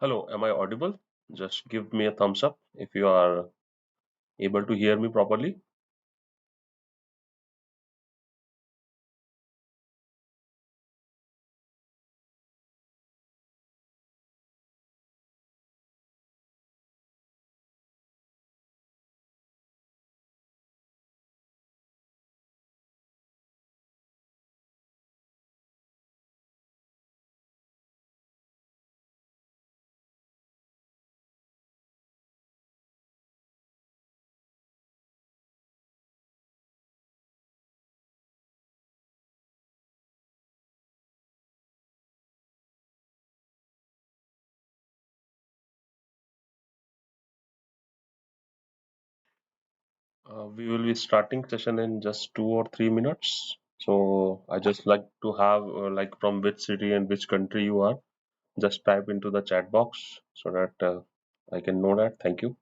Hello, am I audible? Just give me a thumbs up if you are able to hear me properly. We will be starting session in just 2 or 3 minutes. So I just like to have like from which city and which country you are. Just type into the chat box so that I can know that. Thank you.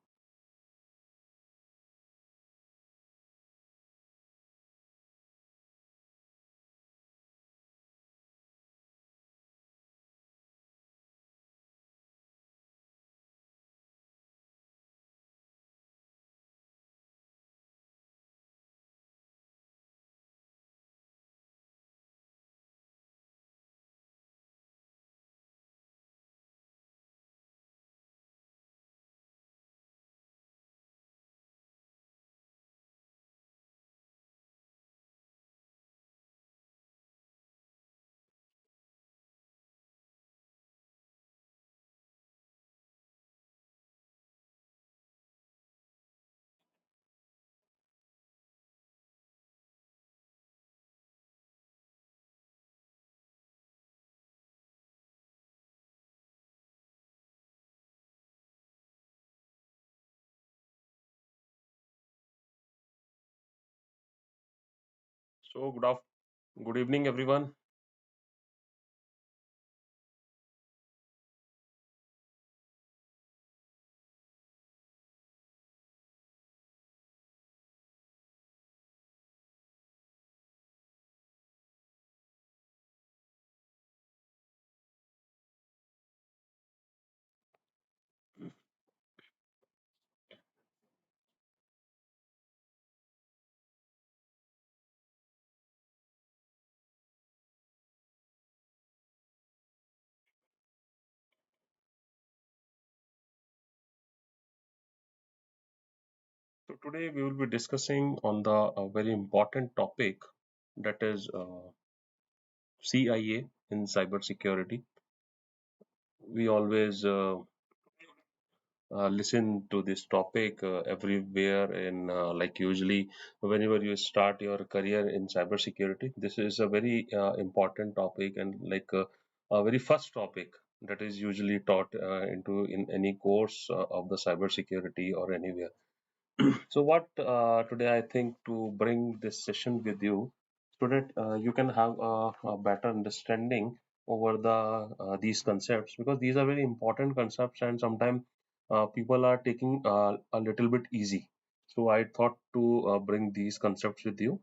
So good evening everyone. So today we will be discussing on the very important topic that is CIA in cybersecurity. We always listen to this topic everywhere and like usually whenever you start your career in cybersecurity, this is a very important topic and like a very first topic that is usually taught into in any course of the cybersecurity or anywhere. So what today I think to bring this session with you so that you can have a better understanding over these concepts, because these are very important concepts and sometimes people are taking a little bit easy. So I thought to bring these concepts with you.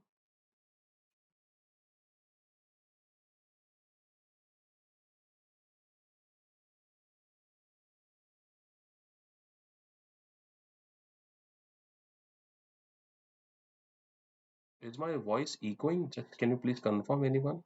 Is my voice echoing? Just can you please confirm, anyone?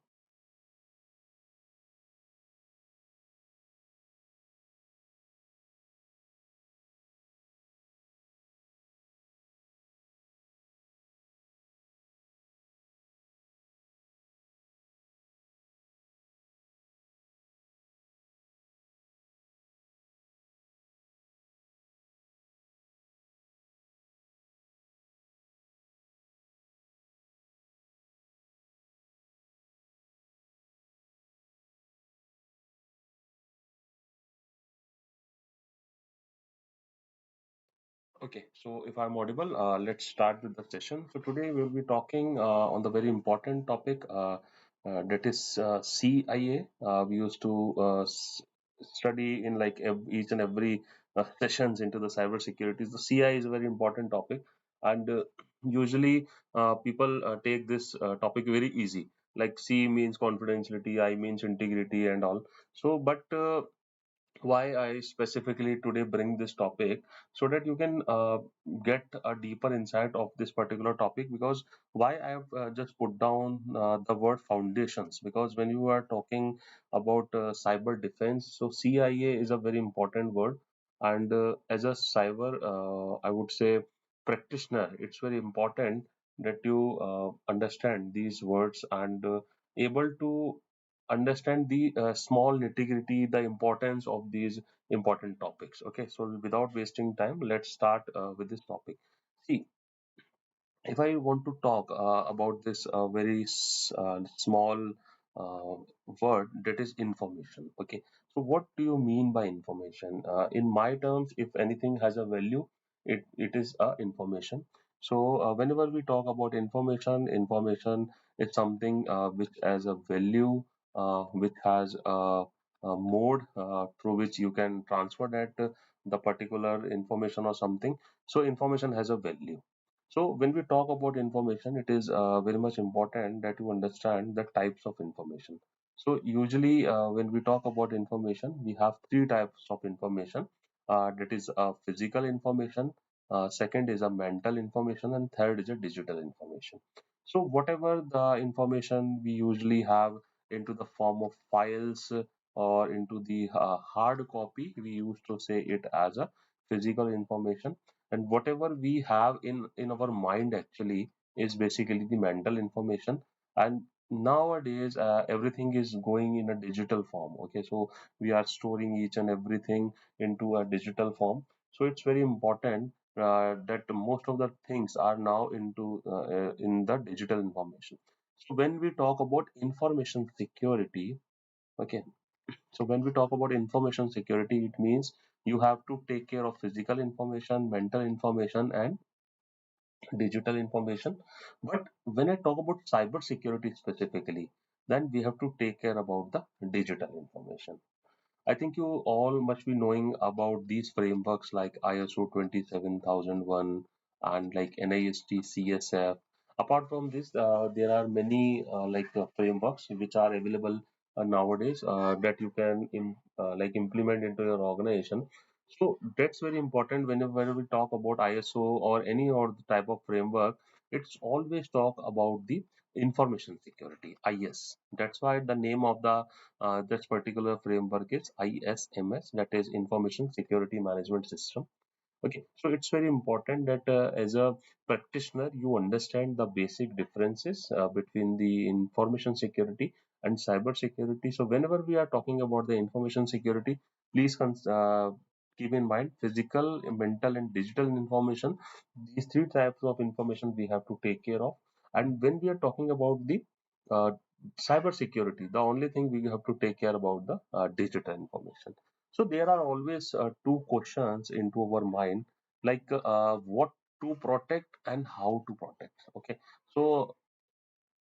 Okay, so if I'm audible, let's start with the session. So today we'll be talking on the very important topic that is CIA. We used to study in like each and every sessions into the cybersecurity. The CI is a very important topic, and usually people take this topic very easy. Like C means confidentiality, I means integrity, and all. So, but why I specifically today bring this topic, so that you can get a deeper insight of this particular topic. Because why I have just put down the word foundations, because when you are talking about cyber defense, so CIA is a very important word, and as a cyber, I would say, practitioner, it's very important that you understand these words and able to understand the small nitty-gritty, the importance of these important topics. Okay, so without wasting time, let's start with this topic. See, if I want to talk about this very small uh, word, that is information. Okay, so what do you mean by information? In my terms, if anything has a value, it is information. So whenever we talk about information, information is something which has a value, which has a mode through which you can transfer that the particular information or something. So information has a value. So when we talk about information, it is very much important that you understand the types of information. So usually when we talk about information, we have three types of information. That is physical information, second is a mental information, and third is a digital information. So whatever the information we usually have into the form of files or into the hard copy, we used to say it as a physical information, and whatever we have in our mind actually is basically the mental information. And nowadays everything is going in a digital form. Okay, so we are storing each and everything into a digital form. So it's very important that most of the things are now in the digital information. So when we talk about information security, okay, so when we talk about information security, it means you have to take care of physical information, mental information, and digital information. But when I talk about cyber security specifically, then we have to take care about the digital information. I think you all must be knowing about these frameworks like ISO 27001 and like NIST CSF. Apart from this, there are many frameworks which are available nowadays that you can implement into your organization. So that's very important whenever we talk about ISO or any other type of framework. It's always talk about the information security, IS. That's why the name of the this particular framework is ISMS, that is Information Security Management System. Okay, so it's very important that as a practitioner, you understand the basic differences between the information security and cyber security. So whenever we are talking about the information security, please keep in mind physical, mental, and digital information. These three types of information we have to take care of. And when we are talking about the uh, cyber security, the only thing we have to take care about the digital information. So there are always two questions into our mind, like what to protect and how to protect. Okay, so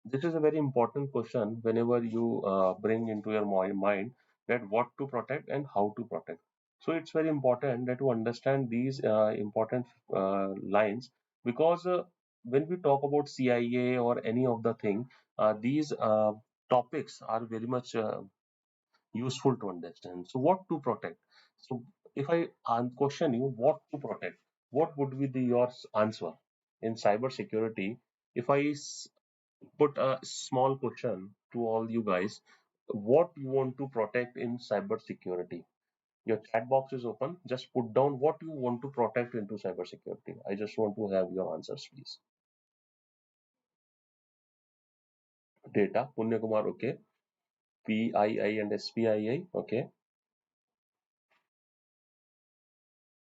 this is a very important question whenever you bring into your mind that what to protect and how to protect. So it's very important that you understand these important lines, because when we talk about CIA or any of the thing, these topics are very much useful to understand. So what to protect? So if I question you what to protect, what would be your answer in cyber security? If I put a small question to all you guys, what you want to protect in cyber security? Your chat box is open. Just put down what you want to protect into cyber security. I just want to have your answers, please. Data, Punya Kumar, okay. PII and SPII, okay.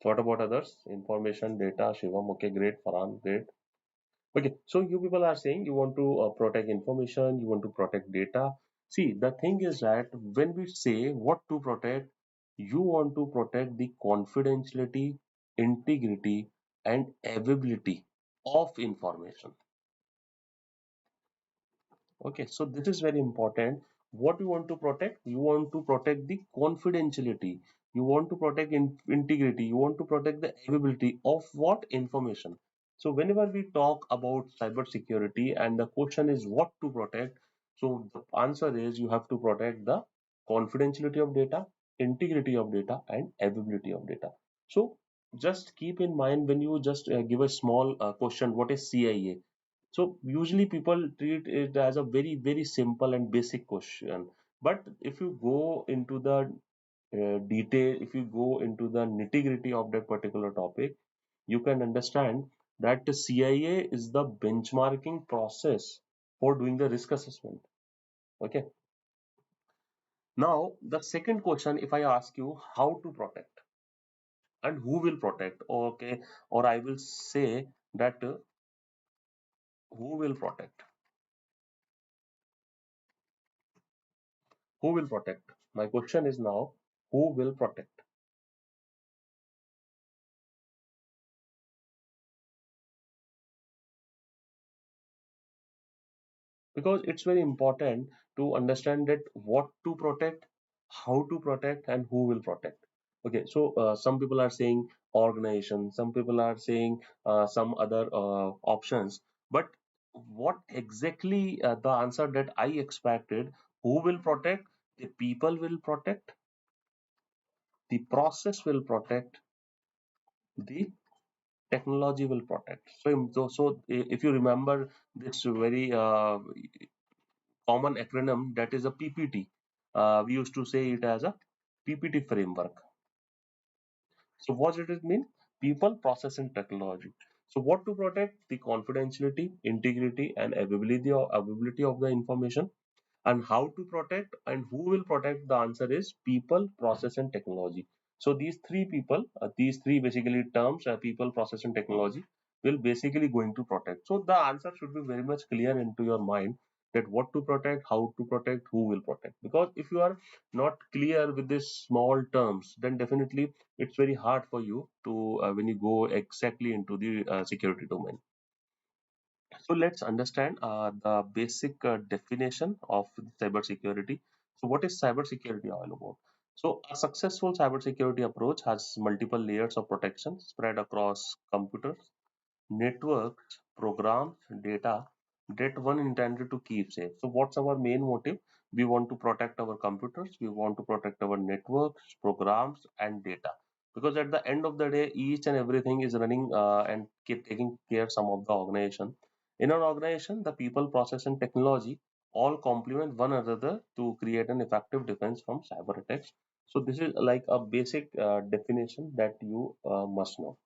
What about others? Information, data, Shivam, okay, great. Farhan, great. Okay, so you people are saying you want to protect information, you want to protect data. See, the thing is that when we say what to protect, you want to protect the confidentiality, integrity, and availability of information. Okay, so this is very important. What you want to protect? You want to protect the confidentiality. You want to protect integrity. You want to protect the availability of what information. So whenever we talk about cybersecurity and the question is what to protect, so the answer is you have to protect the confidentiality of data. integrity of data, and availability of data. So just keep in mind when you just give a small question, what is CIA? So usually people treat it as a very, very simple and basic question. But if you go into the detail, if you go into the nitty-gritty of that particular topic, you can understand that the CIA is the benchmarking process for doing the risk assessment. Okay. Now, the second question, if I ask you how to protect and who will protect, okay, or I will say that who will protect, who will protect? My question is now, who will protect? Because it's very important to understand that what to protect, how to protect, and who will protect. Okay, so some people are saying organization, some people are saying some other options, but what exactly the answer that I expected? Who will protect? The people will protect, the process will protect, the technology will protect. So if you remember this very common acronym, that is a PPT. We used to say it as a PPT framework. So what does it mean? People, process, and technology. So what to protect? The confidentiality, integrity, and availability of the information. And how to protect and who will protect? The answer is people, process, and technology. So these three basically terms, people, process, and technology, will basically going to protect. So the answer should be very much clear into your mind, that what to protect, how to protect, who will protect. Because if you are not clear with these small terms, then definitely it's very hard for you to when you go exactly into the security domain. So let's understand the basic definition of cybersecurity. So what is cybersecurity all about? So a successful cybersecurity approach has multiple layers of protection spread across computers, networks, programs, data that one intended to keep safe. So what's our main motive? We want to protect our computers, we want to protect our networks, programs, and data. Because at the end of the day, each and everything is running and keep taking care some of the organization. In an organization, the people, process, and technology all complement one another to create an effective defense from cyber attacks. So this is like a basic definition that you must know.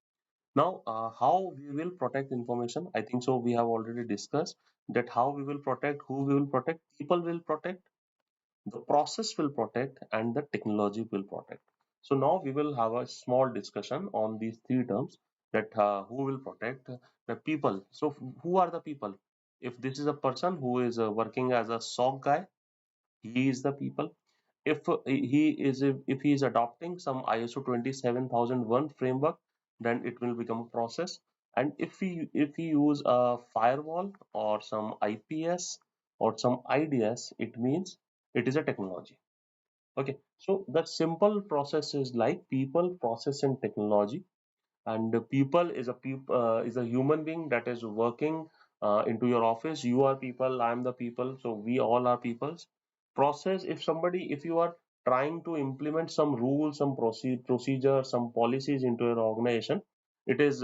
Now, how we will protect information? I think so. We have already discussed that how we will protect, who we will protect, people will protect, the process will protect, and the technology will protect. So now we will have a small discussion on these three terms, that who will protect, the people. So who are the people? If this is a person who is working as a SOC guy, he is the people. If he is adopting some ISO 27001 framework, then it will become a process. And if he use a firewall or some IPS or some IDS, it means it is a technology. Okay, so the simple process is like people, process, and technology. And the people is a human being that is working into your office. You are people, I am the people, so we all are peoples. Process, if you are trying to implement some rules, some procedure, some policies into your organization, it is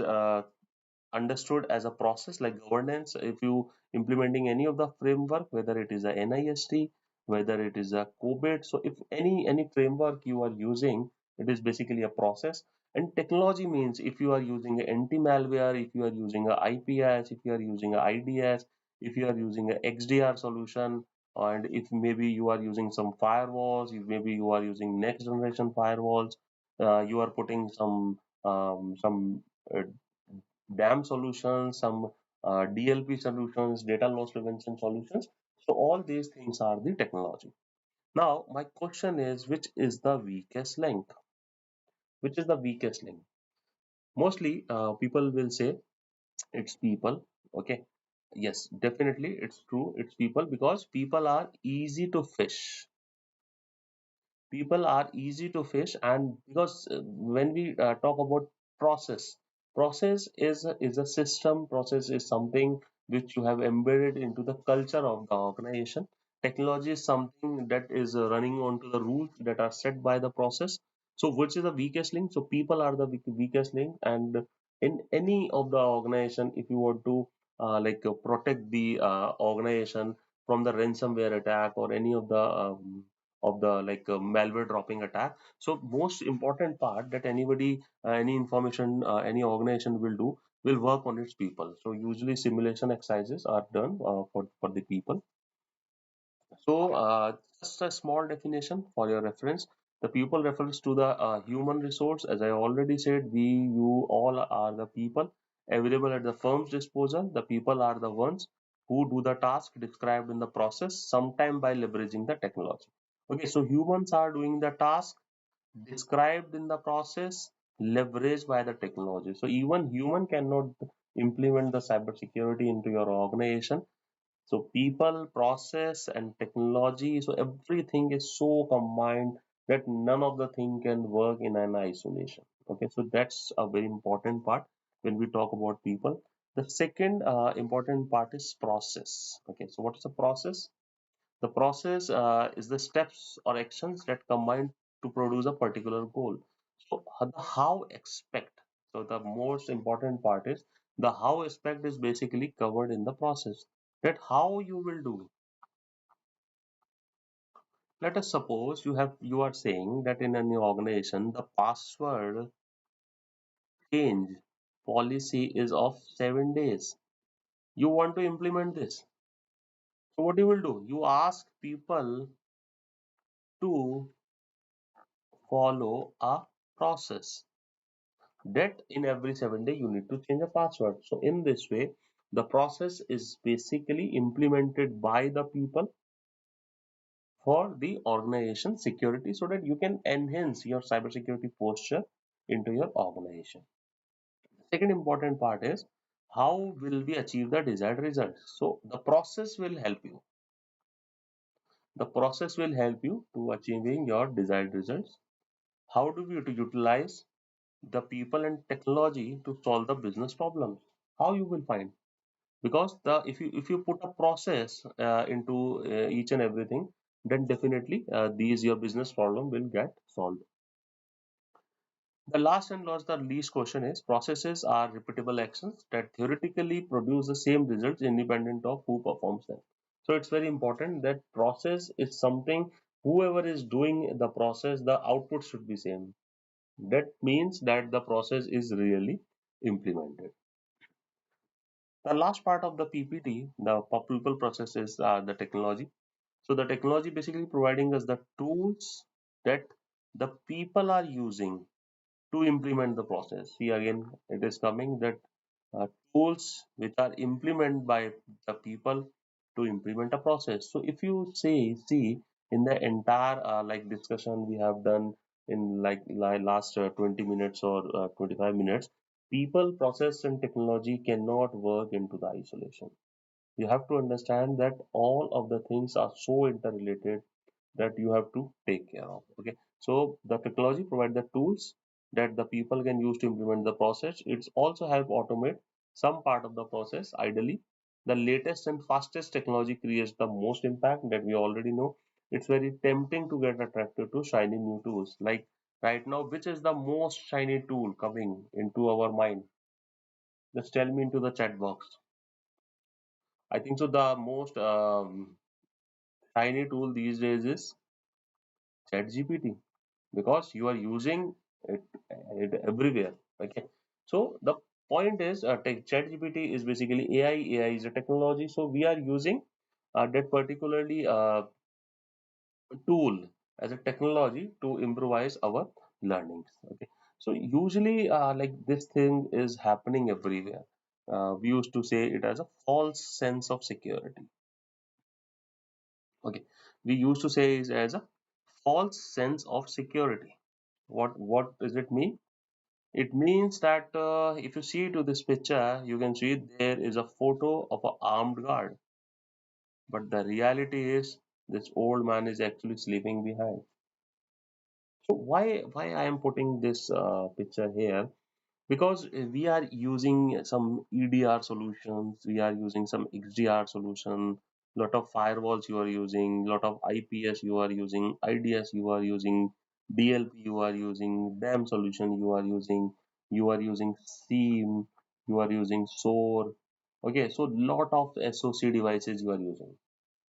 understood as a process like governance. If you implementing any of the framework, whether it is a NIST, whether it is a COBIT, so if any framework you are using, it is basically a process. And technology means if you are using a anti-malware, if you are using a IPS, if you are using a IDS, if you are using a XDR solution, and if maybe you are using some firewalls, if maybe you are using next generation firewalls, you are putting some uh, DAM solutions, some DLP solutions, data loss prevention solutions. So all these things are the technology. Now, my question is, which is the weakest link? Which is the weakest link? Mostly, people will say it's people. Okay. Yes, definitely, it's true. It's people because people are easy to fish. People are easy to fish, and because when we talk about process, process is a system. Process is something which you have embedded into the culture of the organization. technology is something that is running onto the rules that are set by the process. So which is the weakest link? So people are the weakest link, and in any of the organization, if you want to protect the organization from the ransomware attack or any of the malware dropping attack. So most important part that anybody, any information, any organization will do, will work on its people. So usually simulation exercises are done for the people. So, just a small definition for your reference. The people refers to the human resource. As I already said, we, you, all are the people available at the firm's disposal. The people are the ones who do the task described in the process, sometime by leveraging the technology. Okay, so humans are doing the task described in the process, leveraged by the technology. So even human cannot implement the cybersecurity into your organization. So people, process, and technology, so everything is so combined that none of the thing can work in an isolation. Okay, so that's a very important part when we talk about people. The second important part is process. Okay, so what is the process? The process is the steps or actions that combine to produce a particular goal. So the how aspect. So the most important part is the how aspect is basically covered in the process. That how you will do. Let us suppose you are saying that in an organization the password change policy is of 7 days. You want to implement this. So what you will do? You ask people to follow a process that in every 7 days you need to change a password. So in this way, the process is basically implemented by the people for the organization security so that you can enhance your cybersecurity posture into your organization. Second important part is how will we achieve the desired results? So the process will help you. The process will help you to achieving your desired results. How do we utilize the people and technology to solve the business problems? How you will find? Because the if you put a process into each and everything, then definitely these your business problem will get solved. The last and not the least question is processes are repeatable actions that theoretically produce the same results independent of who performs them. So it's very important that process is something, whoever is doing the process, the output should be same. That means that the process is really implemented. The last part of the PPT, the people processes are the technology. So the technology basically providing us the tools that the people are using to implement the process. See again, it is coming that tools which are implemented by the people to implement a process. So if you see in the entire discussion we have done in last 20 minutes or 25 minutes, people, process, and technology cannot work into the isolation. You have to understand that all of the things are so interrelated that you have to take care of. Okay, so the technology provide the tools that the people can use to implement the process. It's also help automate some part of the process. Ideally, the latest and fastest technology creates the most impact, that we already know. It's very tempting to get attracted to shiny new tools. Like right now, which is the most shiny tool coming into our mind? Just tell me into the chat box. I think so the most shiny tool these days is ChatGPT, because you are using it, it everywhere. Okay, so the point is, ChatGPT is basically AI. AI is a technology, so we are using that particularly tool as a technology to improvise our learnings. Okay, so usually this thing is happening everywhere. We used to say it as a false sense of security. Okay, we used to say it as a false sense of security. What does it mean? It means that if you see to this picture, you can see there is a photo of an armed guard, but the reality is this old man is actually sleeping behind. So why I am putting this picture here? Because we are using some EDR solutions, we are using some XDR solution, lot of firewalls you are using, lot of IPS you are using, IDS you are using, DLP you are using, DAM solution you are using SIEM, you are using SOAR. Okay, so lot of SOC devices you are using.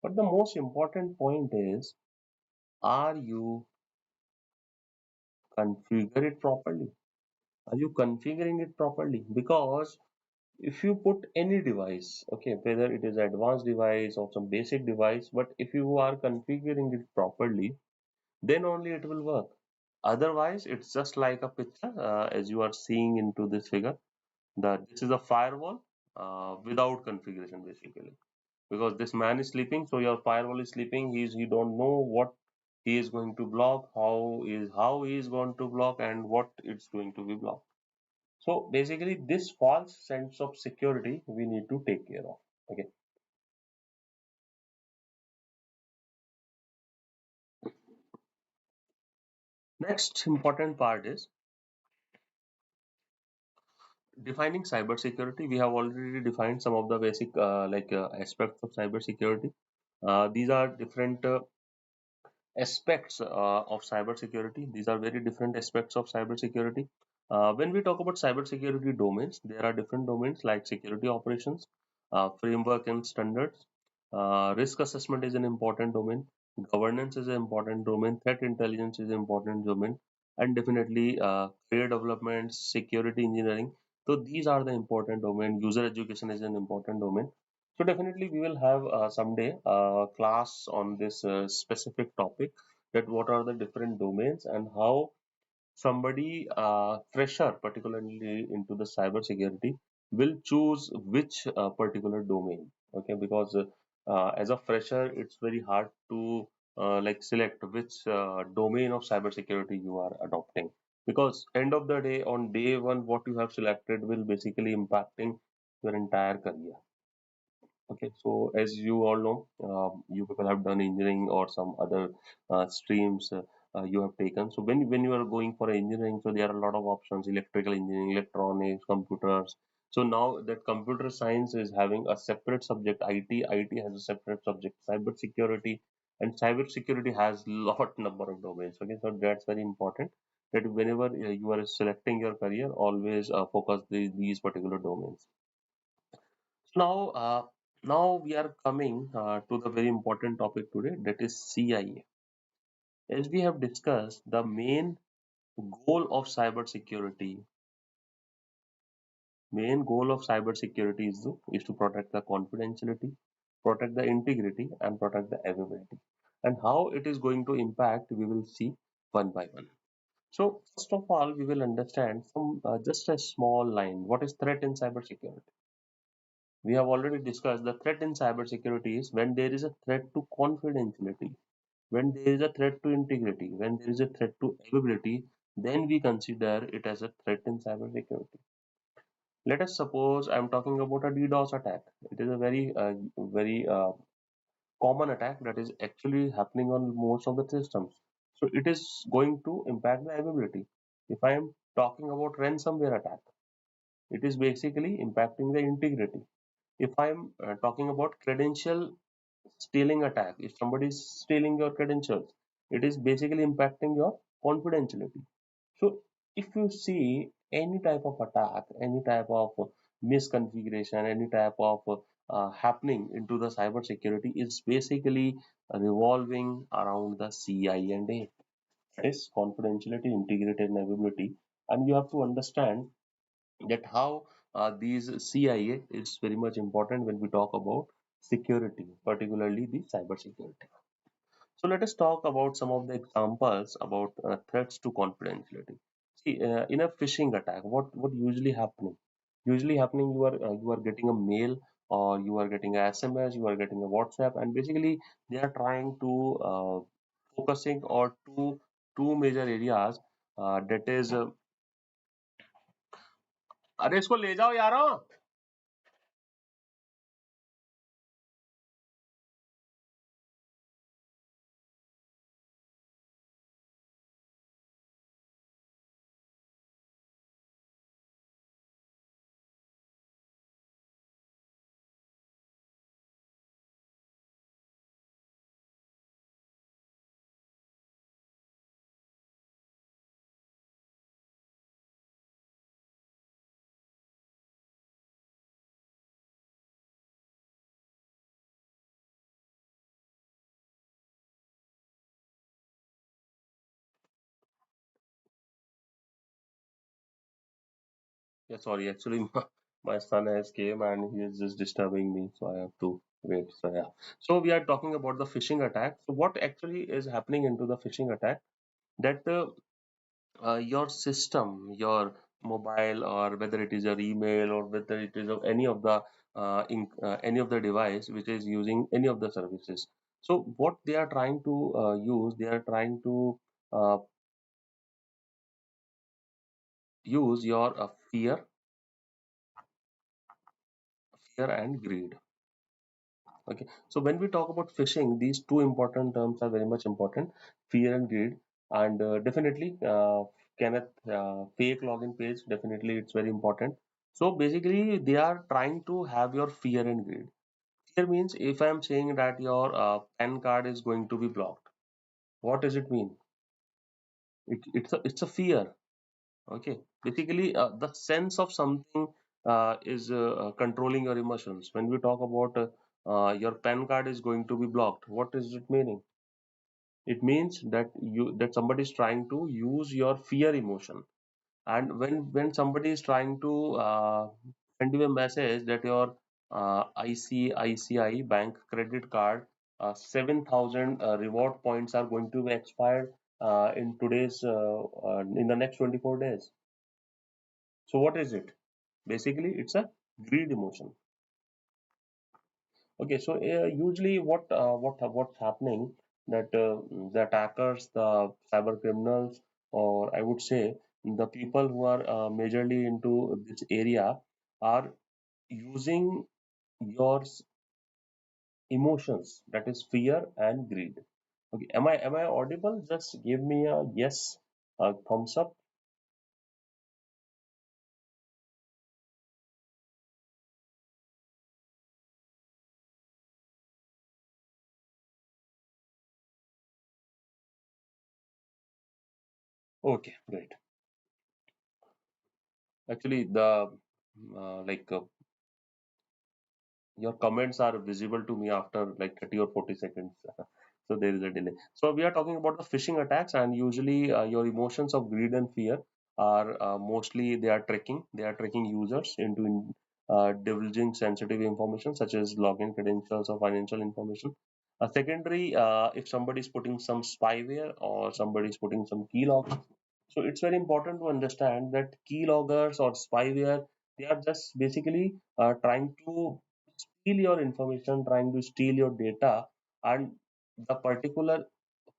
But the most important point is, are you configure it properly? Are you configuring it properly? Because if you put any device, okay, whether it is advanced device or some basic device, but if you are configuring it properly, then only it will work. Otherwise, it's just like a picture, as you are seeing into this figure, that this is a firewall without configuration basically. Because this man is sleeping, so your firewall is sleeping. He don't know what he is going to block, how he is going to block, and what it's going to be blocked. So basically, this false sense of security we need to take care of. Okay. Next important part is defining cybersecurity. We have already defined some of the basic aspects of cybersecurity. These are different aspects of cybersecurity. These are very different aspects of cybersecurity. When we talk about cybersecurity domains, there are different domains like security operations, framework and standards. Risk assessment is an important domain. Governance is an important domain. Threat intelligence is an important domain, and definitely career development, security engineering. So these are the important domain. User education is an important domain. So definitely we will have someday a class on this specific topic, that what are the different domains and how somebody fresher particularly into the cyber security will choose which particular domain. Okay, because as a fresher it's very hard to select which domain of cyber security you are adopting, because end of the day, on day one, what you have selected will basically impacting your entire career. Okay, so as you all know, you people have done engineering or some other streams you have taken. So when you are going for engineering, so there are a lot of options: electrical engineering, electronics, computers. So now that computer science is having a separate subject, IT has a separate subject, cyber security, and cyber security has lot number of domains. Okay, so that's very important. That whenever you are selecting your career, always focus these particular domains. Now, now we are coming to the very important topic today, that is CIA. As we have discussed, the main goal of cybersecurity is to protect the confidentiality, protect the integrity, and protect the availability. And how it is going to impact, we will see one by one. So, first of all, we will understand from just a small line. What is threat in cybersecurity? We have already discussed the threat in cybersecurity is when there is a threat to confidentiality, when there is a threat to integrity, when there is a threat to availability, then we consider it as a threat in cybersecurity. Let us suppose I am talking about a DDoS attack. It is a very common attack that is actually happening on most of the systems. So it is going to impact the availability. If I am talking about ransomware attack, it is basically impacting the integrity. If I'm talking about credential stealing attack, if somebody is stealing your credentials, it is basically impacting your confidentiality. So if you see any type of attack, any type of misconfiguration, any type of happening into the cyber security, is basically revolving around the CI&A. That is confidentiality, integrity, and availability. And you have to understand that how these CIA is very much important when we talk about security, particularly the cyber security. So let us talk about some of the examples about threats to confidentiality. See, in a phishing attack, what usually happening? Usually happening, you are getting a mail, or you are getting a SMS, you are getting a WhatsApp, and basically they are trying to focusing on two major areas. That is, अरे इसको ले जाओ यारो. Yeah, sorry. Actually, my son has came and he is just disturbing me, so I have to wait. So yeah. So we are talking about the phishing attack. So what actually is happening into the phishing attack? That your system, your mobile, or whether it is your email, or whether it is of any of the device which is using any of the services. So what they are trying to use, they are trying to uh, use your fear and greed. Okay, so when we talk about phishing, these two important terms are very much important: fear and greed. And definitely, Kenneth, fake login page, definitely it's very important. So basically, they are trying to have your fear and greed. Fear means if I am saying that your PAN card is going to be blocked, what does it mean? It's a fear. Okay, basically, the sense of something is controlling your emotions. When we talk about your PAN card is going to be blocked, what is it meaning? It means that somebody is trying to use your fear emotion. And when somebody is trying to send you a message that your ICICI bank credit card 7,000 reward points are going to be expired in the next 24 days. So what is it? Basically, it's a greed emotion. Okay, so usually what's happening, that the attackers, the cyber criminals, or I would say the people who are majorly into this area are using your emotions, that is fear and greed. Okay, am I audible? Just give me a yes, a thumbs up. Okay, great. Actually, the like your comments are visible to me after like 30 or 40 seconds. So there is a delay. So we are talking about the phishing attacks, and usually your emotions of greed and fear are mostly they are tracking users into divulging sensitive information such as login credentials or financial information. Secondary, if somebody is putting some spyware or somebody is putting some keylogger, so it's very important to understand that keyloggers or spyware, they are just basically trying to steal your information, trying to steal your data. And the particular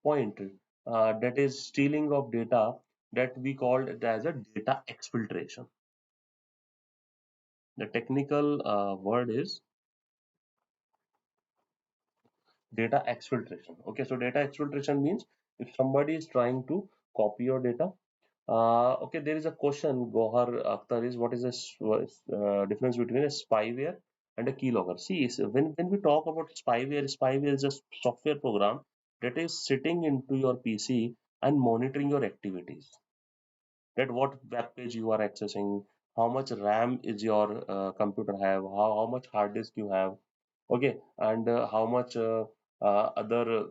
point that is stealing of data, that we called it as a data exfiltration. The technical word is data exfiltration. Okay, so data exfiltration means if somebody is trying to copy your data. Okay, there is a question, Gohar Akhtar, is what is the difference between a spyware and a keylogger? See, when we talk about spyware is a software program that is sitting into your PC and monitoring your activities, that what web page you are accessing, how much RAM is your computer have, how much hard disk you have, okay, and how much other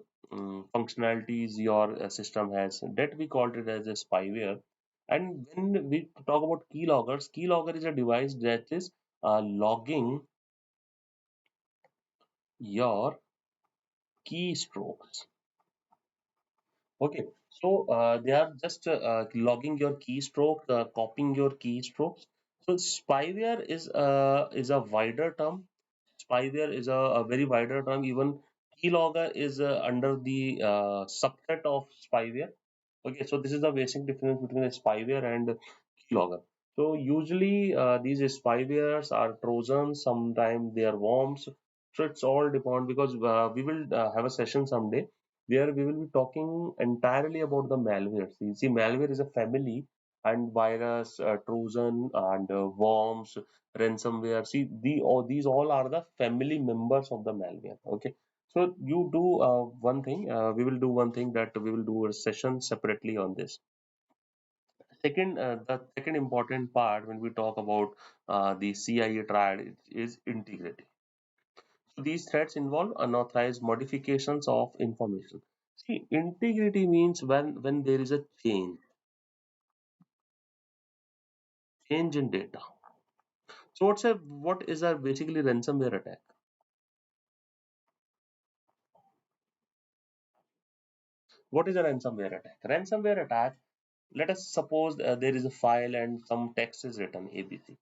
functionalities your system has. That we called it as a spyware. And when we talk about keylogger is a device that is logging your keystrokes. Okay, so they are just logging your keystroke, copying your keystrokes. So spyware is a wider term. Spyware is a very wider term. Even keylogger is under the subset of spyware. Okay, so this is the basic difference between a spyware and keylogger. So usually these spywares are trojans, sometimes they are worms. So it's all depend, because we will have a session someday where we will be talking entirely about the malware. See, malware is a family, and virus, trojan, and worms, ransomware. See, these all are the family members of the malware. Okay, so you do one thing. We will do one thing, that we will do a session separately on this. The second important part when we talk about the CIA triad is integrity. So these threats involve unauthorized modifications of information. See, integrity means when there is a change. change in data. So what is a basically ransomware attack? What is a ransomware attack? Ransomware attack, let us suppose there is a file and some text is written ABC.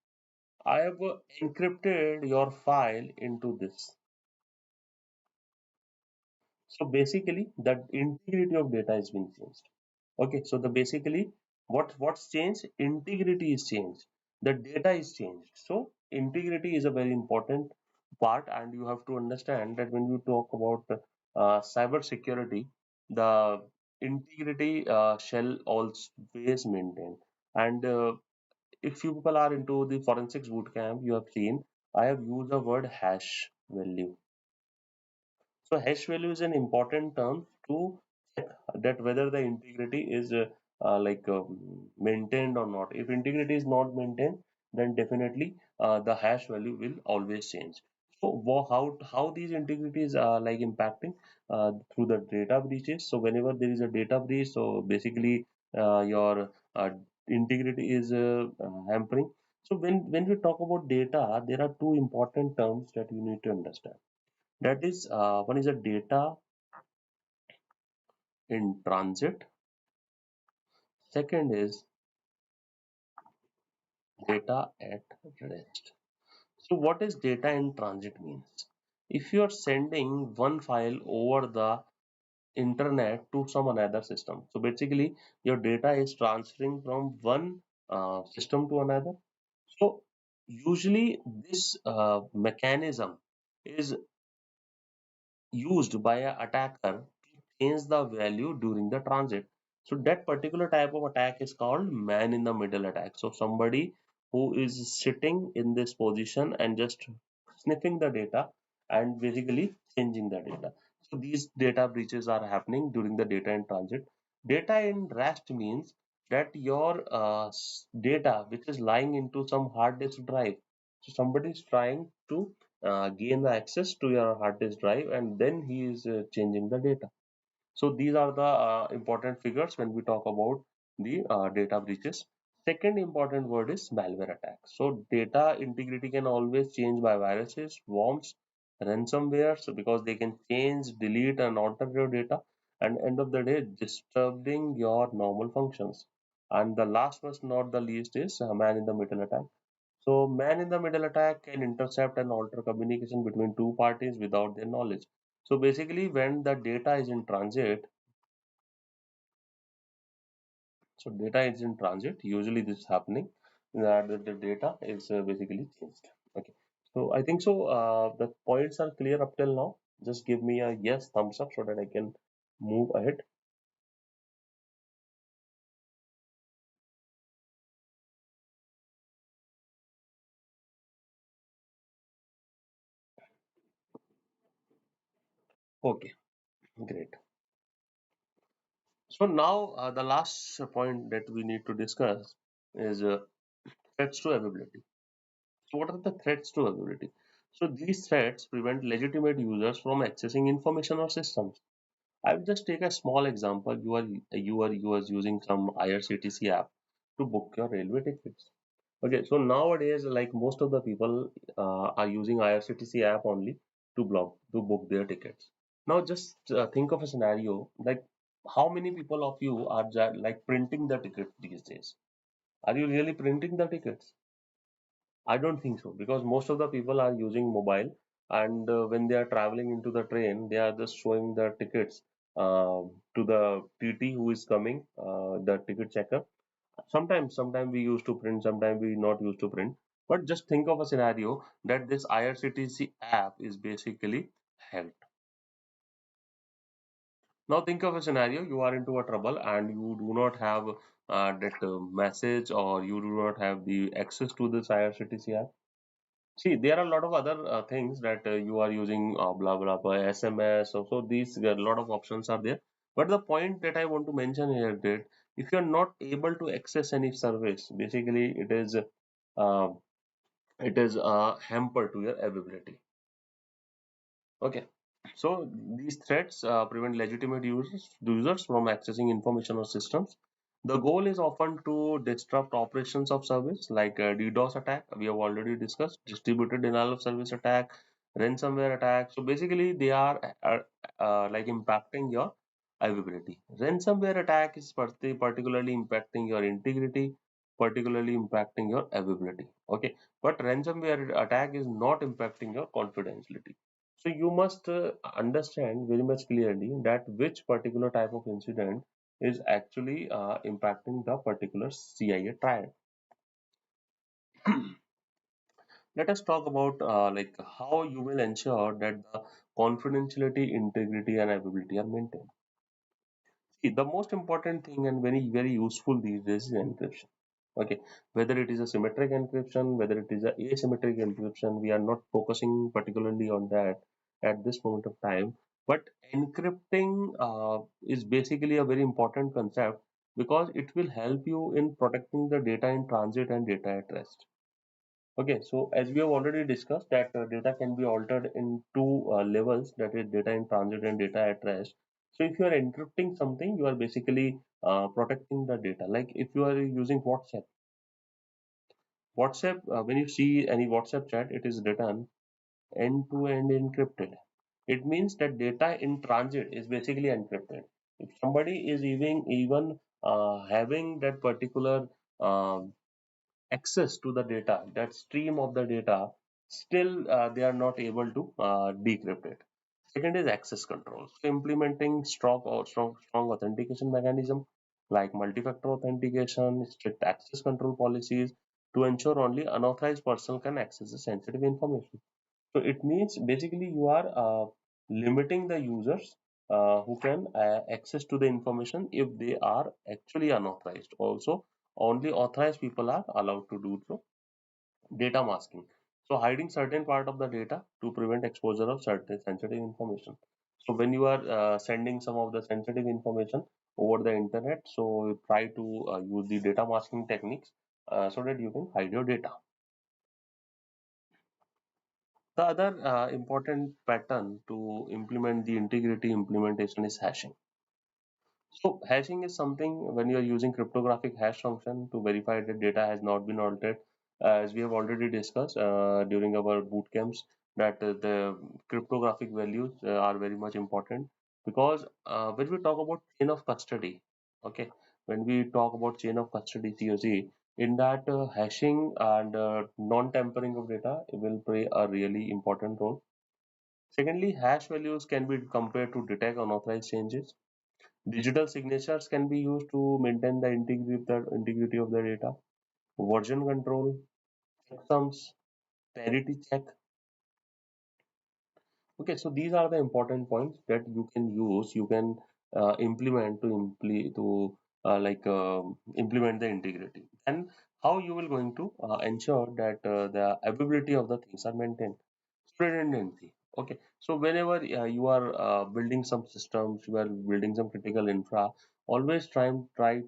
I have encrypted your file into this. So basically, the integrity of data is being changed. Okay, so the basically what's changed? Integrity is changed. The data is changed. So integrity is a very important part, and you have to understand that when you talk about cyber security, the integrity shall always maintain. And if you people are into the forensics bootcamp, you have seen I have used the word hash value. So hash value is an important term to check that whether the integrity is maintained or not. If integrity is not maintained, then definitely the hash value will always change. So how these integrities are like impacting through the data breaches. So whenever there is a data breach, so basically your integrity is hampering. So when we talk about data, there are two important terms that you need to understand. That is, one is a data in transit. Second is data at rest. So what is data in transit means? If you are sending one file over the internet to some another system, so basically your data is transferring from one system to another. So usually this mechanism is used by a attacker to change the value during the transit. So that particular type of attack is called man in the middle attack. So somebody who is sitting in this position and just sniffing the data and basically changing the data. So these data breaches are happening during the data in transit. Data in rest means that your data which is lying into some hard disk drive. So somebody is trying to gain the access to your hard disk drive, and then he is changing the data. So these are the important figures when we talk about the data breaches. Second important word is malware attack. So data integrity can always change by viruses, worms, ransomware. So because they can change, delete, and alter your data, and end of the day disturbing your normal functions. And the last but not the least is man in the middle attack. So man in the middle attack can intercept and alter communication between two parties without their knowledge. So basically, when the data is in transit, so data is in transit, usually this is happening, that the data is basically changed. Okay. So I think so. The points are clear up till now. Just give me a yes thumbs up so that I can move ahead. Okay, great. So now the last point that we need to discuss is threats to availability. So what are the threats to availability? So these threats prevent legitimate users from accessing information or systems. I will just take a small example. You are using some IRCTC app to book your railway tickets. Okay, so nowadays, like most of the people are using IRCTC app only to book their tickets. Now, just think of a scenario like how many people of you are like printing the tickets these days? Are you really printing the tickets? I don't think so because most of the people are using mobile, and when they are traveling into the train, they are just showing the tickets to the TT who is coming, the ticket checker. Sometimes we used to print, sometimes we not used to print. But just think of a scenario that this IRCTC app is basically hacked. Now think of a scenario you are into a trouble and you do not have that message, or you do not have the access to this IRCTC app. See, there are a lot of other things that you are using, blah blah blah, SMS. So these a lot of options are there. But the point that I want to mention here that if you are not able to access any service, basically uh, it is a hamper to your availability. Okay. So these threats prevent legitimate users from accessing information or systems. The goal is often to disrupt operations of service like DDoS attack. We have already discussed distributed denial of service attack, ransomware attack. So basically, they are like impacting your availability. Ransomware attack is particularly impacting your integrity, particularly impacting your availability. Okay, but ransomware attack is not impacting your confidentiality. So you must understand very much clearly that which particular type of incident is actually impacting the particular CIA triad. Let us talk about like how you will ensure that the confidentiality, integrity, and availability are maintained. See, the most important thing and very useful these days is encryption. Okay, whether it is a symmetric encryption, whether it is a asymmetric encryption, we are not focusing particularly on that at this moment of time. But encrypting is basically a very important concept because it will help you in protecting the data in transit and data at rest. Okay, so as we have already discussed that data can be altered in two levels, that is data in transit and data at rest. So if you are encrypting something, you are basically protecting the data. Like if you are using WhatsApp, when you see any WhatsApp chat, it is written end-to-end encrypted. It means that data in transit is basically encrypted. If somebody is even having that particular access to the data, that stream of the data, still they are not able to decrypt it. Second is access control. So implementing strong authentication mechanism like multi-factor authentication, strict access control policies to ensure only unauthorized person can access the sensitive information. So it means basically you are limiting the users who can access to the information if they are actually unauthorized. Also, only authorized people are allowed to do so. Data masking. So hiding certain part of the data to prevent exposure of certain sensitive information. So when you are sending some of the sensitive information over the internet, so you try to use the data masking techniques so that you can hide your data. The other important pattern to implement the integrity implementation is hashing. So hashing is something when you are using cryptographic hash function to verify that data has not been altered. As we have already discussed during our boot camps, that the cryptographic values are very much important because when we talk about chain of custody, okay, when we talk about chain of custody (COC), in that hashing and non-tampering of data will play a really important role. Secondly, hash values can be compared to detect unauthorized changes. Digital signatures can be used to maintain the integrity of the data. Version control, checksums, parity check. Okay, so these are the important points that you can use, you can implement to implement the integrity. And how you will going to ensure that the availability of the things are maintained. Redundancy. Okay, so whenever you are building some systems, you are building some critical infra, always try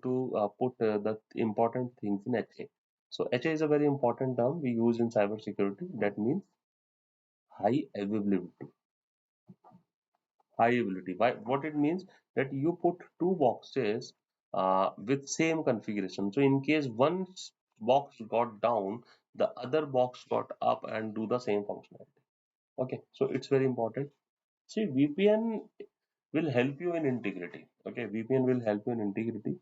to put the important things in HA. So HA is a very important term we use in cybersecurity. That means high availability. High availability. Why? What it means that you put two boxes with same configuration. So in case box got down, the other box got up and do the same functionality. Okay, so it's very important. See, VPN will help you in integrity. Okay, VPN will help you in integrity.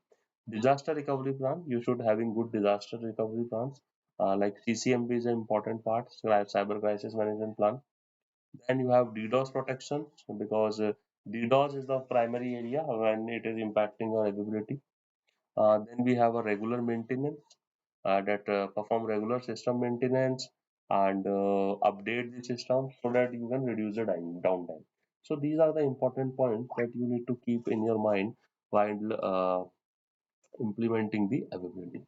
Disaster recovery plan. You should having good disaster recovery plans. Like CCMP is an important part. So I have cyber crisis management plan. Then you have DDoS protection because DDoS is the primary area when it is impacting your availability. Then we have a regular maintenance that perform regular system maintenance and update the system so that you can reduce the downtime. So these are the important points that you need to keep in your mind while implementing the availability.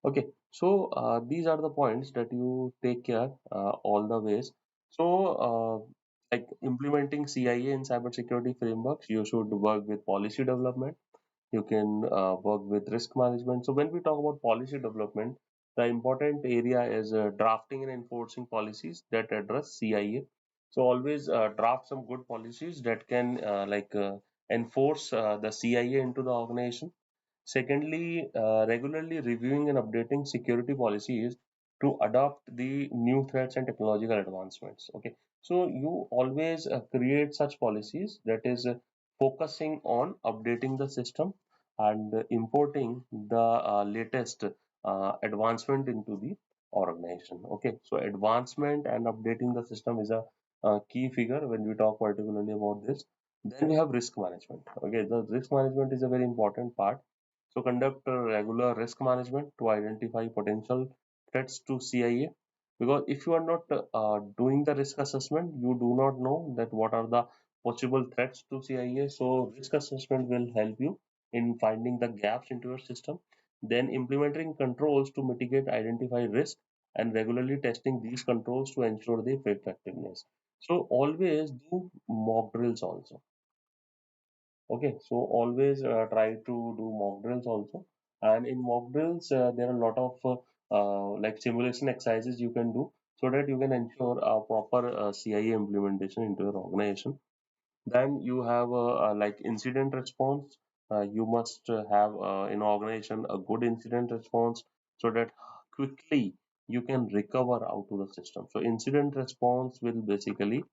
Okay, so these are the points that you take care all the ways. So like implementing CIA in cybersecurity frameworks, you should work with policy development, you can work with risk management. So when we talk about policy development, the important area is drafting and enforcing policies that address CIA. So always draft some good policies that can enforce the CIA into the organization. Secondly, regularly reviewing and updating security policies to adopt the new threats and technological advancements. Okay, so you always create such policies that is focusing on updating the system and importing the latest advancement into the organization. Okay, so advancement and updating the system is a key figure when we talk particularly about this. Then we have risk management. Okay, the risk management is a very important part, so conduct regular risk management to identify potential threats to CIA. Because if you are not doing the risk assessment, you do not know that what are the possible threats to CIA. So risk assessment will help you in finding the gaps into your system. Then implementing controls to mitigate, identify risk, and regularly testing these controls to ensure their effectiveness. So always do mock drills also. Okay, so always try to do mock drills also. And in mock drills, there are a lot of like simulation exercises you can do so that you can ensure a proper CIA implementation into your organization. Then you have like incident response. You must have in organization a good incident response so that quickly you can recover out of the system. So incident response will basically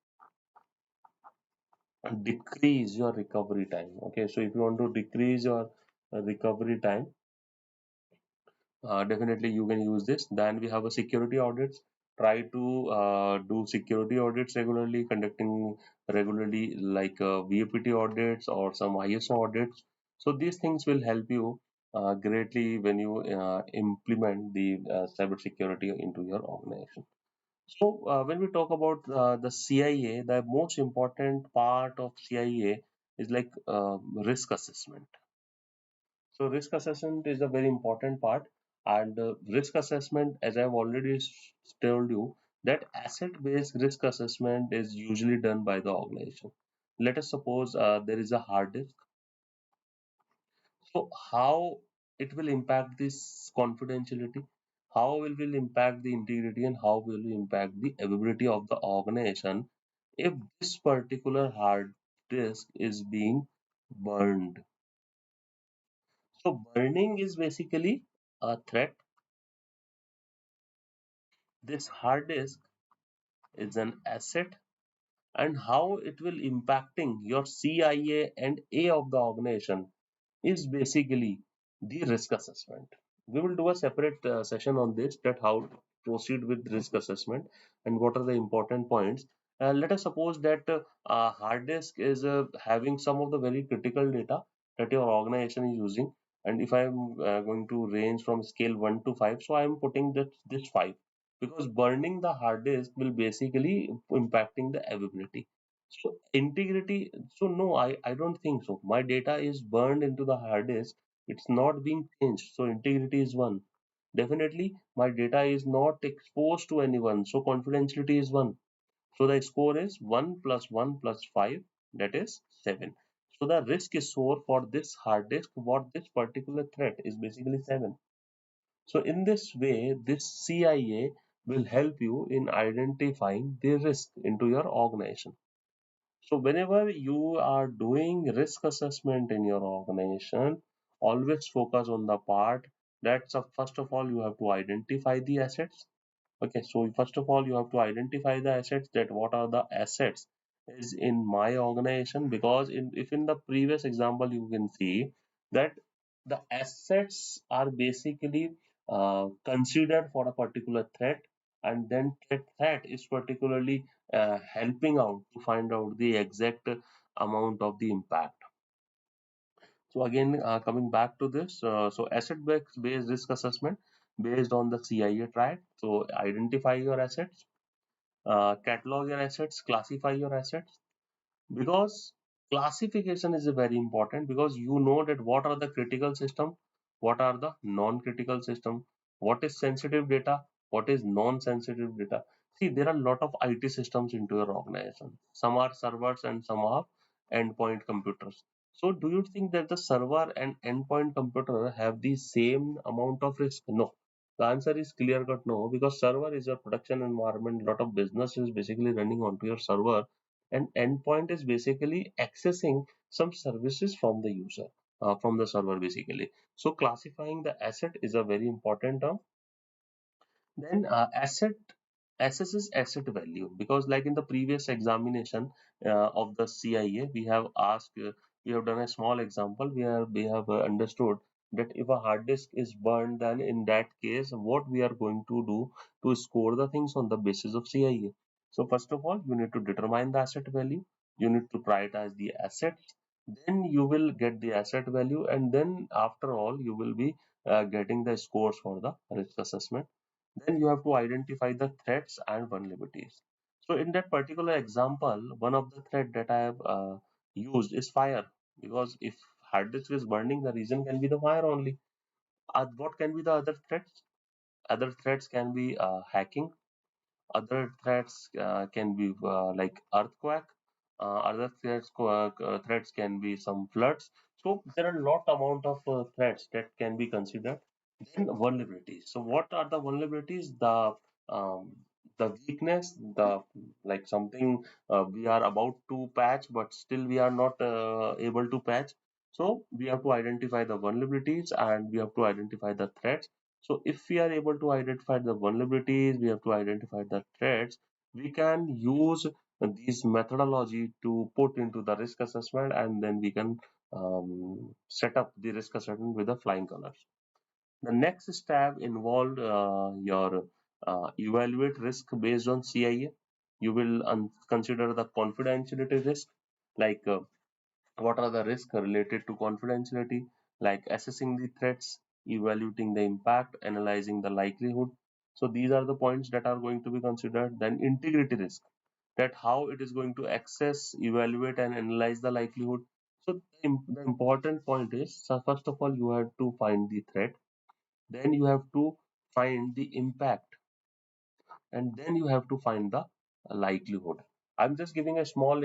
decrease your recovery time. Okay, so if you want to decrease your recovery time, definitely you can use this. Then we have a security audits. Try to do security audits regularly, conducting regularly like VAPT audits or some ISO audits. So these things will help you greatly when you implement the cybersecurity into your organization. So, when we talk about the CIA, the most important part of CIA is like risk assessment. So, risk assessment is a very important part, and risk assessment, as I've already told you, that asset-based risk assessment is usually done by the organization. Let us suppose there is a hard disk. So how it will impact this confidentiality, how it will impact the integrity, and how will it impact the availability of the organization if this particular hard disk is being burned. So burning is basically a threat. This hard disk is an asset, and how it will impacting your CIA and A of the organization is basically the risk assessment. We will do a separate session on this, that how to proceed with risk assessment and what are the important points. Let us suppose that hard disk is having some of the very critical data that your organization is using, and if I am going to range from scale 1 to 5, so I am putting this 5, because burning the hard disk will basically impacting the availability. So integrity, so no, I don't think so. My data is burned into the hard disk. It's not being changed. So integrity is one. Definitely, my data is not exposed to anyone. So confidentiality is one. So the score is 1 plus 1 plus 5, that is 7. So the risk score for this hard disk, what this particular threat is basically 7. So in this way, this CIA will help you in identifying the risk into your organization. So whenever you are doing risk assessment in your organization, always focus on the part that first of all you have to identify the assets. Okay, so first of all you have to identify the assets, that what are the assets is in my organization, because if in the previous example you can see that the assets are basically considered for a particular threat, and then that threat is particularly helping out to find out the exact amount of the impact. So again, coming back to this, so asset-based risk assessment based on the CIA Triad. So identify your assets, catalog your assets, classify your assets, because classification is very important, because you know that what are the critical system, what are the non-critical system, what is sensitive data, what is non-sensitive data. See, there are a lot of IT systems into your organization. Some are servers and some are endpoint computers. So do you think that the server and endpoint computer have the same amount of risk? No. The answer is clear cut no, because server is a production environment. A lot of business is basically running onto your server, and endpoint is basically accessing some services from the user. from the server basically. So classifying the asset is a very important term. Then asset assesses asset value, because like in the previous examination of the CIA, we have asked, we have done a small example where we have understood that if a hard disk is burned, then in that case, what we are going to do to score the things on the basis of CIA. So first of all, you need to determine the asset value. You need to prioritize the assets. Then you will get the asset value, and then after all, you will be getting the scores for the risk assessment. Then you have to identify the threats and vulnerabilities. So in that particular example, one of the threat that I have used is fire, because if hard disk is burning, the reason can be the fire only. What can be the other threats? Other threats can be hacking. Other threats can be like earthquake. Other threats can be some floods. So there are a lot amount of threats that can be considered. Then vulnerabilities. So what are the vulnerabilities? Um, the weakness, the like something we are about to patch, but still we are not able to patch. So we have to identify the vulnerabilities and we have to identify the threats. So if we are able to identify the vulnerabilities, we have to identify the threats, we can use this methodology to put into the risk assessment, and then we can set up the risk assessment with the flying colors. The next step involved your evaluate risk based on CIA. You will consider the confidentiality risk, like what are the risks related to confidentiality, like assessing the threats, evaluating the impact, analyzing the likelihood. So these are the points that are going to be considered. Then integrity risk, that how it is going to access, evaluate, and analyze the likelihood. So the important point is, so first of all, you have to find the threat, then you have to find the impact, and then you have to find the likelihood. I'm just giving a small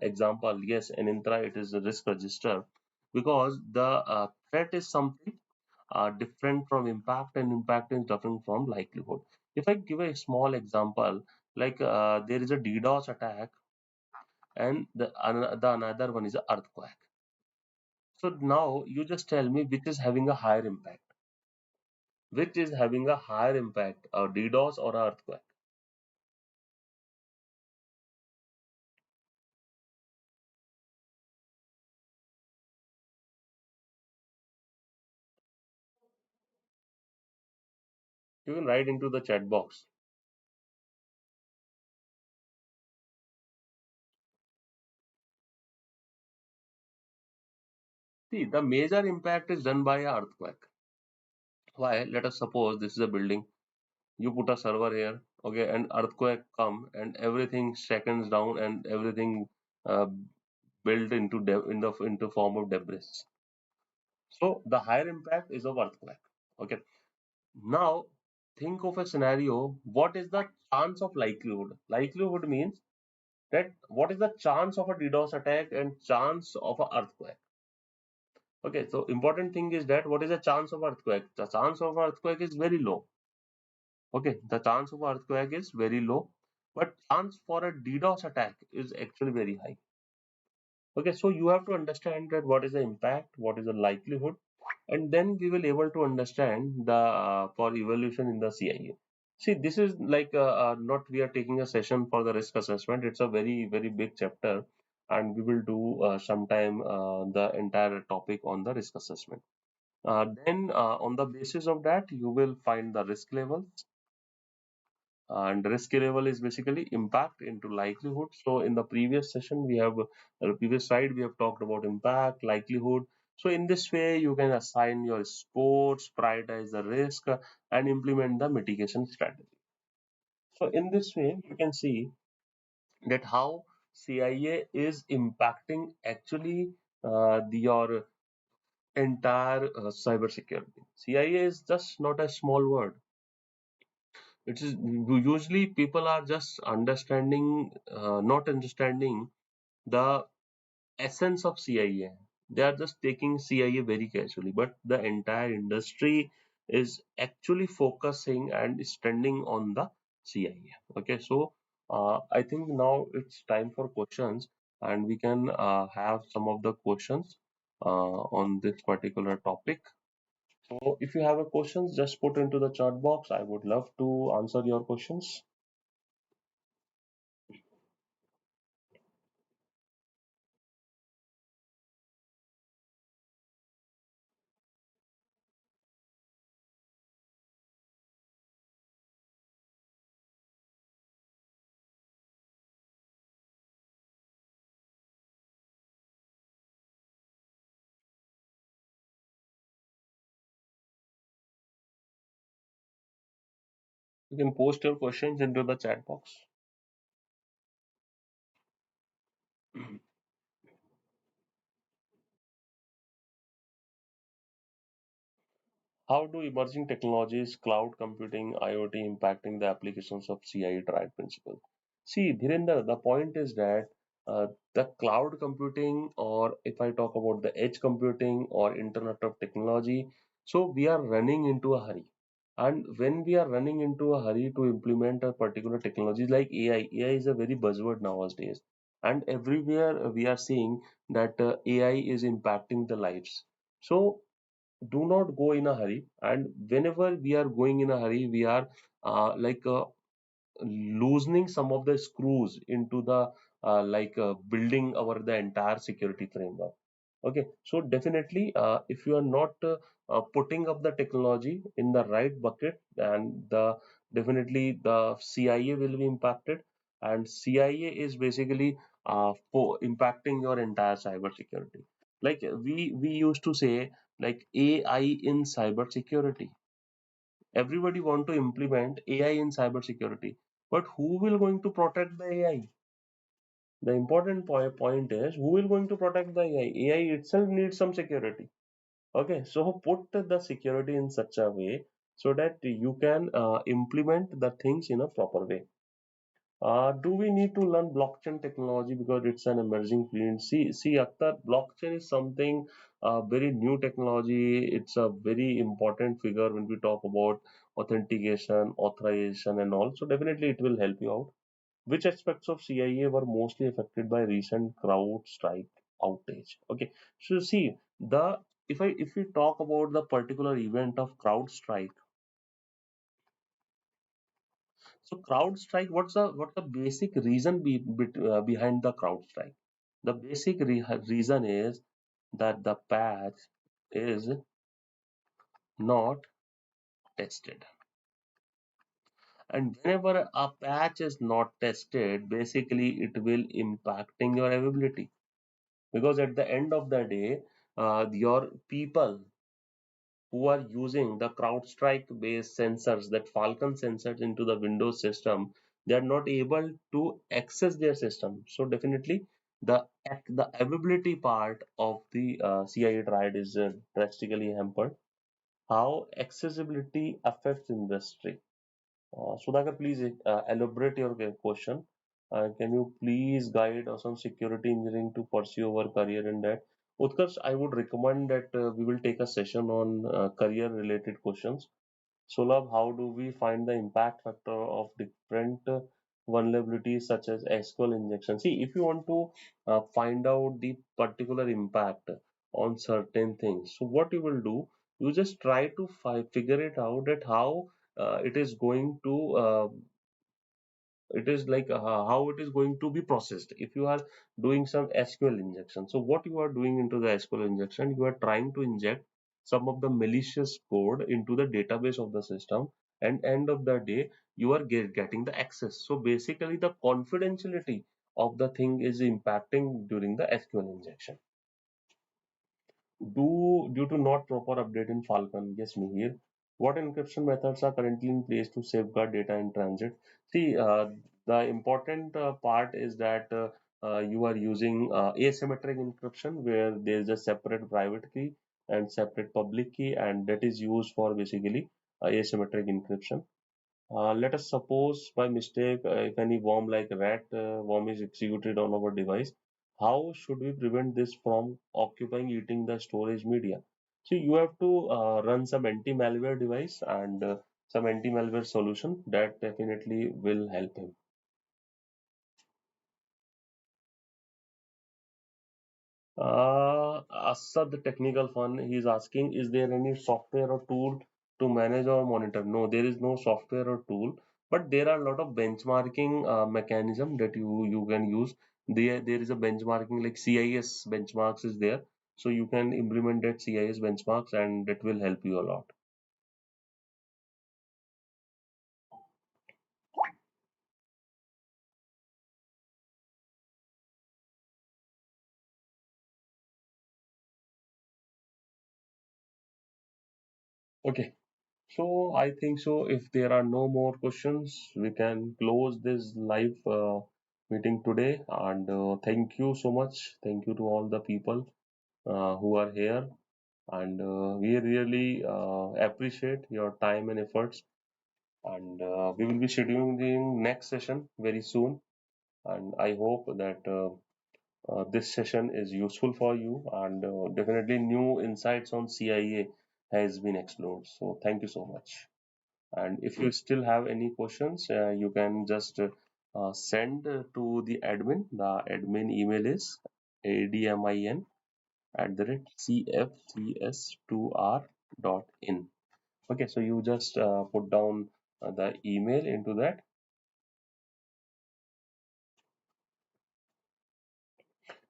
example. Yes, in intra it is a risk register, because the threat is something different from impact, and impact is different from likelihood. If I give a small example, like there is a DDoS attack, and the another one is an earthquake. So now you just tell me which is having a higher impact, which is having a higher impact, a DDoS or a earthquake. You can write into the chat box. See, the major impact is done by a earthquake. Why? Let us suppose this is a building. You put a server here, okay, and earthquake come and everything seconds down and everything uh, built into into form of debris. So the higher impact is of earthquake. Okay. Now think of a scenario. What is the chance of likelihood? Likelihood means that what is the chance of a DDoS attack and chance of an earthquake. Okay, so important thing is that what is the chance of earthquake? The chance of earthquake is very low. Okay, the chance of earthquake is very low, but chance for a DDoS attack is actually very high. Okay, so you have to understand that what is the impact, what is the likelihood, and then we will able to understand the for evaluation in the CIA. See, this is like not we are taking a session for the risk assessment. It's a very big chapter, and we will do sometime the entire topic on the risk assessment. Then on the basis of that, you will find the risk levels, and risk level is basically impact into likelihood. So in the previous session, we have previous slide, we have talked about impact, likelihood. So in this way, you can assign your scores, prioritize the risk, and implement the mitigation strategy. So in this way, you can see that how CIA is impacting actually your entire cybersecurity. CIA is just not a small word. It is usually people are just understanding, not understanding the essence of CIA. They are just taking CIA very casually, but the entire industry is actually focusing and standing on the CIA. Okay, so I think now it's time for questions, and we can have some of the questions. on this particular topic. So if you have a questions, just put into the chat box. I would love to answer your questions. You can post your questions into the chat box. How do emerging technologies, cloud computing, IoT impacting the applications of CIA Triad principle? See, Dhirendra, the point is that the cloud computing, or if I talk about the edge computing or Internet of Technology, so we are running into a hurry. And when we are running into a hurry to implement a particular technology like AI is a very buzzword nowadays. And everywhere we are seeing that AI is impacting the lives. So do not go in a hurry, and whenever we are going in a hurry we are loosening some of the screws into the building our the entire security framework. Okay, so definitely if you are not putting up the technology in the right bucket, and the definitely the CIA will be impacted, and CIA is basically for impacting your entire cyber security. Like we used to say like AI in cyber security. Everybody want to implement AI in cybersecurity, but who will going to protect the AI? The important point is who will going to protect the AI? AI itself needs some security. Okay, so put the security in such a way so that you can implement the things in a proper way. Do we need to learn blockchain technology because it's an emerging field? See, Akhtar, blockchain is something very new technology. It's a very important figure when we talk about authentication, authorization, and all. So definitely it will help you out. Which aspects of CIA were mostly affected by recent CrowdStrike outage? Okay, so see the if we talk about the particular event of CrowdStrike. So CrowdStrike, what's the basic reason behind the CrowdStrike? The basic reason is that the patch is not tested. And whenever a patch is not tested, basically it will impacting your availability. Because at the end of the day, your people who are using the CrowdStrike based sensors, that Falcon sensors into the Windows system, they are not able to access their system. So definitely the availability part of the CIA triad is drastically hampered. How accessibility affects industry? Sudhakar, please elaborate your question. Can you please guide us on security engineering to pursue our career in that? Utkarsh, I would recommend that we will take a session on career related questions. Sulabh, how do we find the impact factor of different vulnerabilities such as SQL injection? See, if you want to find out the particular impact on certain things, so what you will do, you just try to figure it out that how it is going to it is like how it is going to be processed if you are doing some SQL injection. So what you are doing into the SQL injection, you are trying to inject some of the malicious code into the database of the system, and end of the day you are getting the access. So basically the confidentiality of the thing is impacting during the SQL injection. Due to not proper update in Falcon, yes, Mihir. What encryption methods are currently in place to safeguard data in transit? See, the important part is that you are using asymmetric encryption where there is a separate private key and separate public key, and that is used for basically asymmetric encryption. Let us suppose by mistake if any worm like rat worm is executed on our device, how should we prevent this from occupying eating the storage media? So you have to run some anti-malware device and some anti-malware solution that definitely will help him. Asad Technical Fund, he is asking, is there any software or tool to manage or monitor? No, there is no software or tool, but there are a lot of benchmarking mechanism that you can use. There is a benchmarking like CIS benchmarks is there, so you can implement that CIS benchmarks, and that will help you a lot. Okay. So I think so. If there are no more questions, we can close this live meeting today. And thank you so much. Thank you to all the people who are here. And we really appreciate your time and efforts. And we will be scheduling the next session very soon. And I hope that this session is useful for you. And definitely new insights on CIA has been explored. So thank you so much. And if you still have any questions, you can just send to the admin. The admin email is admin@cfcs2r.in. Okay, so you just put down the email into that.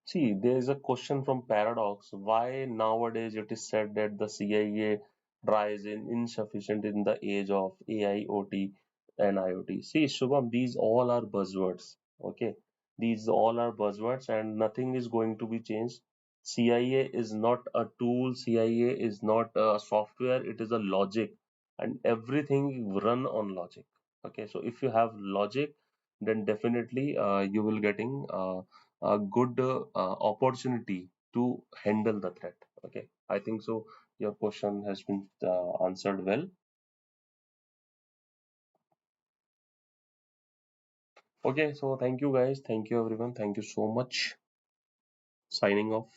See, there is a question from Paradox. Why nowadays it is said that the CIA tries in insufficient in the age of AI, OT, and IoT? See, Shubham, these all are buzzwords. Okay, these all are buzzwords, and nothing is going to be changed. CIA is not a tool. CIA is not a software. It is a logic, and everything run on logic. Okay, so if you have logic, then definitely you will getting a good opportunity to handle the threat. Okay, I think so. Your question has been answered well. Okay, so thank you guys. Thank you everyone. Thank you so much. Signing off.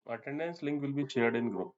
Attendance link will be shared in group.